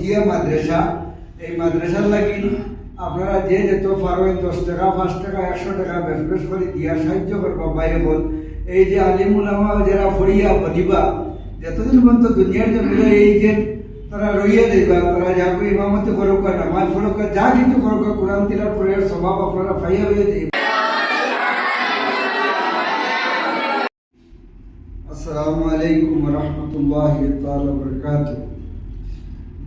হাফিজিয়া মাদ্রাসা। এই মাদ্রাসার লাগি আপনারা যে যেত পারেন 10 টাকা 5 টাকা 100 টাকা বেশ করে দিয়া সাহায্য করবা। বাইরে বল এই যে আলিম উলামা যারা ফড়িয়া বদিবা যতদিন পর্যন্ত দুনিয়ার জন্য এই যে তারা রইয়া যাইবা, তারা যা করে ইমামতি করুক, নামাজ পড়ুক, যা কিছু করুক, কোরআন তিলাওয়াত করে স্বভাব আপনারা পাইয়া হয়ে যাইবা। আসসালামু আলাইকুম ওয়া রাহমাতুল্লাহি ওয়া বারাকাতুহু।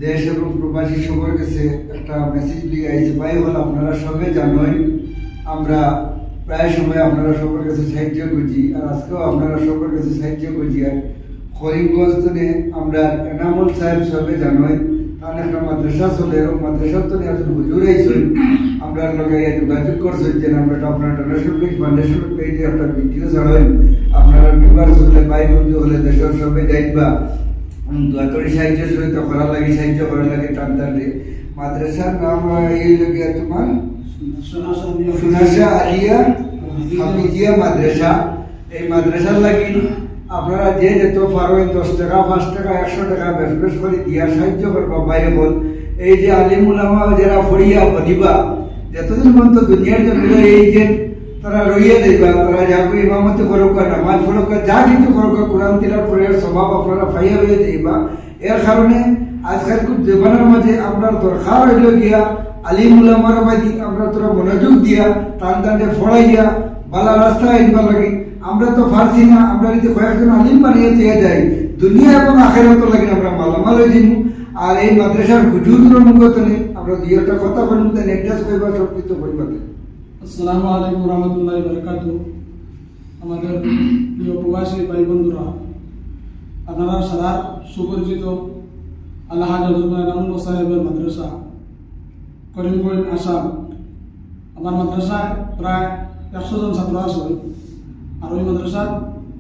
দেশ এবং প্রবাসী সবার কাছে একটা মেসেজ দিয়ে আইছে। ভাই বল আপনারা সবাই জানেন আমরা প্রায় সময় আপনারা সবার কাছে সাহায্য করছি, আর আজকেও আপনারা সবার কাছে সাহায্য করছি। আর হরিগঞ্জে আমরা এনামুল সাহেব সবাই জানেন তার একটা মাদ্রাসা চলে, ও মাদ্রাসার তো একজন হুজুর আইছেন, আমরা লোকে যোগাযোগ করছেন যে আমরা আপনার ডোনেশন পেজ ফাউন্ডেশন পেজে একটা ভিডিও ছাড়েন, আপনারা বিবার চলে ভাই বন্ধু হলে দেশের সবাই যাইবা দয়াকরি সাহায্য সহিত করা লাগে, সাহায্য করা লাগে। টানটানলে মাদ্রাসার নাম এই লোকে তোমার সুনাশা আলিয়া হাফিজিয়া মাদ্রাসা। এই মাদ্রাসার লাগি আপনারা যে যেত পারেন 10 টাকা 5 টাকা 100 টাকা বেশ করে দিয়া সাহায্য করবা। বাইরে বল এই যে আলিম উলামা যারা ফড়িয়া বদিবা যতদিন পর্যন্ত দুনিয়ার জন্য এই যে তারা রইয়া যাইবা, তারা যা করে ইমামতি করুক, নামাজ পড়ুক, যা কিছু করুক, কোরআন তিলাওয়াত করে স্বভাব আপনারা পাইয়া হয়ে যাইবা। এর কারণে আজকাল জীবনের মাঝে আপনার দরকার হইল গিয়া আলিম উলামার বাদি আমরা তোরা মনোযোগ দিয়া টানটানে ফড়াইয়া বালা রাস্তা আইবা লাগে। আমরা তো পারছি না, আমরা যদি কয়েকজন আলিম বানিয়ে দিয়ে যাই দুনিয়া এবং আখেরাত লাগে আমরা মালামাল হয়ে যাবো। আর এই মাদ্রাসার হুজুরের মুখতনে আমরা দুই একটা কথা বলুন, তাই অ্যাড্রেস কইবা সব কিছু কইবা। আসসালামু আলাইকুম ওয়া রাহমাতুল্লাহি ওয়া বারাকাতুহু। আমাদের প্রিয় প্রবাসী ভাই বন্ধুরা, আপনারা সারা সুপরিচিত আল্লাহ হযরত এনামুল সাহেবের মাদ্রাসা করিমগঞ্জ আসাম। আমার মাদ্রাসায় প্রায় 100 জন ছাত্র আছে, আর ওই মাদ্রাসার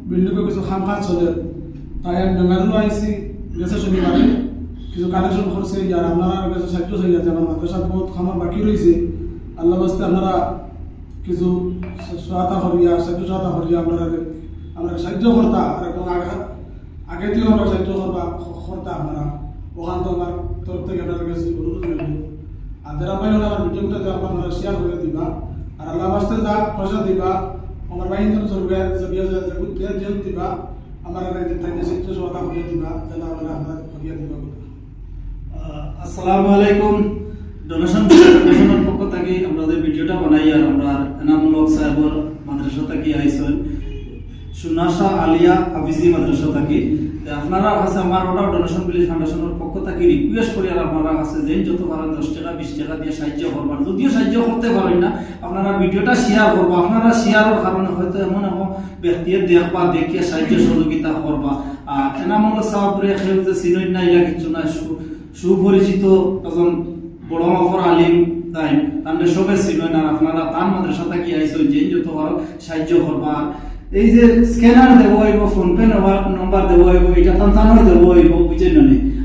বিল্ডিংয়ে কিছু খামখাজ চলে, তাই আমি বেঙ্গালুরু আইসি গেছে শনিবারে কিছু কালেকশন করছে। আর আপনারা কাছে সাহায্য হয়ে যাচ্ছে, আমার মাদ্রাসার বহুত খামার বাকি রয়েছে। আল্লাহ বাস্তে আপনারা কিছু সহায়তা করিয়া সহায়তা করিয়া আমরা সাহায্য করতা, আর এবং আগে থেকেও আমরা সাহায্য করতা আপনারা ওখান তো আমার তরফ থেকে আপনাদের কাছে অনুরোধ রইল। আর যারা পাইল আমার ভিডিওটা দেওয়া আপনারা শেয়ার করে দিবা, আর আল্লাহ বাস্তে যা পয়সা দিবা আমার বাহিনী জরিয়া দিবা, আমার সাহায্য সহায়তা করিয়া দিবা, যেন আমরা আপনার করিয়া দিবা। আসসালামু আলাইকুম। ডোনেশন ফাউন্ডেশনের পক্ষ থেকে আমরা যে ভিডিওটা বানাই, আর আমরা এনামুল সাহেবের মাদ্রাসা থেকে আইসেন সুনাশা আলিয়া হাফিজি মাদ্রাসা থেকে। আপনারা কাছে আমার ওটা ডোনেশন বিলিজ ফাউন্ডেশনের পক্ষ থেকে রিকোয়েস্ট করি, আর আপনারা কাছে যে যত পারেন 10 টাকা 20 টাকা দিয়ে সাহায্য করবার। যদিও সাহায্য করতে পারেন না, আপনারা ভিডিওটা শেয়ার করবা। আপনারা শেয়ারের কারণে হয়তো এমন এমন ব্যক্তি দেখবা, দেখিয়ে সাহায্য সহযোগিতা করবা। আর এনামুল সাহেবরে কেউ যে চিনই না ইলা কিছু না, সুপরিচিত একজন বড় মাফর আলিম, তাই তাহলে সবে ছিল না। আপনারা তার মাদ্রাসা থেকে আইসো যে যত পারো সাহায্য করবা। এই যে স্ক্যানার দেবো হইব, ফোনপে নম্বর দেবো হইব, এটা তানতানোর দেবো হইব, বুঝেন না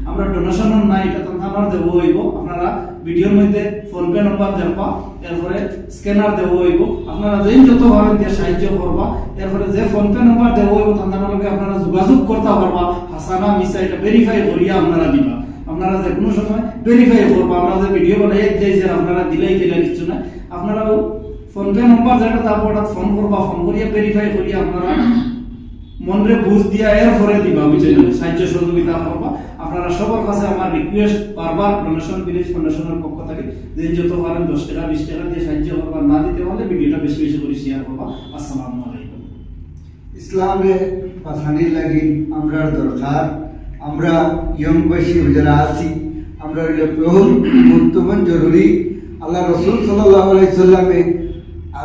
আমরা ডোনেশনের নাই, এটা তানতানোর দেবো হইব। আপনারা ভিডিওর মধ্যে ফোনপে নম্বর দেখবা, এরপরে স্ক্যানার দেবো হইব। আপনারা যেই যত পারেন দিয়ে সাহায্য করবা। এরপরে যে ফোনপে নম্বর দেবো হইব তানতানোর লগে আপনারা যোগাযোগ করতে পারবা। হাসানা মিসা এটা ভেরিফাই করিয়া আপনারা দিবা। আপনারা যে কোনো সময় ভেরিফাই করবা। আমরা যে ভিডিও বানাই যে আপনারা দিলাই কিছু না, আপনারা ফোনপে নম্বর যেটা তারপর ফোন করবা, ফোন করিয়া ভেরিফাই করিয়া আপনারা মনরে বুঝ দিয়া এরপরে দিবা, বুঝলেন সাহায্য সহযোগিতা করবা। আপনারা সবার কাছে আমার রিকোয়েস্ট বারবার ডোনেশন ভিলেজ ফাউন্ডেশনের পক্ষ থেকে যে যত পারেন 10 টাকা 20 টাকা দিয়ে সাহায্য করবা। না দিতে পারলে ভিডিওটা বেশি বেশি করে শেয়ার করবা। আসসালামু আলাইকুম। ইসলামে পাঠানির লাগি আমরা দরকার, আমরা ইয়ংবাসী যারা আছি আমরা বর্তমান জরুরি। আল্লাহ রসুল সাল্লাল্লাহু আলাইহি সাল্লামে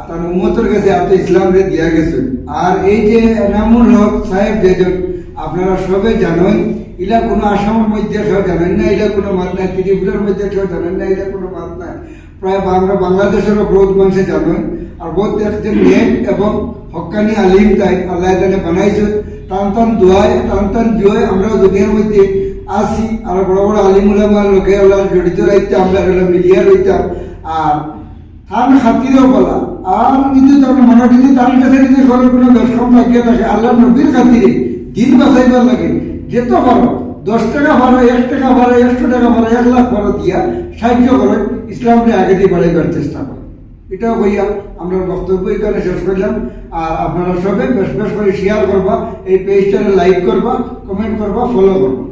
তার উম্মতের কাছে এত ইসলামরে দিয়া গেছেন। আর এই যে এনামুল হক সাহেব যেজন আপনারা সবাই জানেন, ইলা কোনো আসামের মধ্যে কেউ জানেন না, ইলা কোনো মাত নাই, ত্রিপুরার মধ্যে কেউ জানেন না, ইলা কোনো মাত নাই। প্রায় আমরা বাংলাদেশেরও বহুত মানুষে জানেন। আর বহুত একজন মেন এবং হক্কানি আলিম তাই আল্লাহ এখানে বানাইছে। টান দোয়ায় টান জয় আমরাও দুনিয়ার মধ্যে আসি, আর বড় বড় আলিমুলামার লোকে আল্লাহ জড়িত রইতাম, আমরা মিডিয়া রইতাম। আর তার খাতিরেও বলা আর কিন্তু তার মনে যদি তার কাছে যদি কোনো দর্শন থাকিয়ে থাকে আল্লাহ নবীর খাতিরে দিন বাঁচাইবার লাগে যেত পারো 10 টাকা ভাড়া, 1 টাকা ভাড়া, 100 টাকা ভাড়া, 1 লাখ ভাড়া দিয়া সাহায্য করেন, ইসলামকে আগে দিয়ে বাড়াইবার চেষ্টা করেন। এটা হইয়া আমরা বক্তব্য এখানে শেষ করলাম। আর আপনারা সবাই বেশ বেশ করে শেয়ার করবা, এই পেজটাকে লাইক করবা, কমেন্ট করবা, ফলো করবা।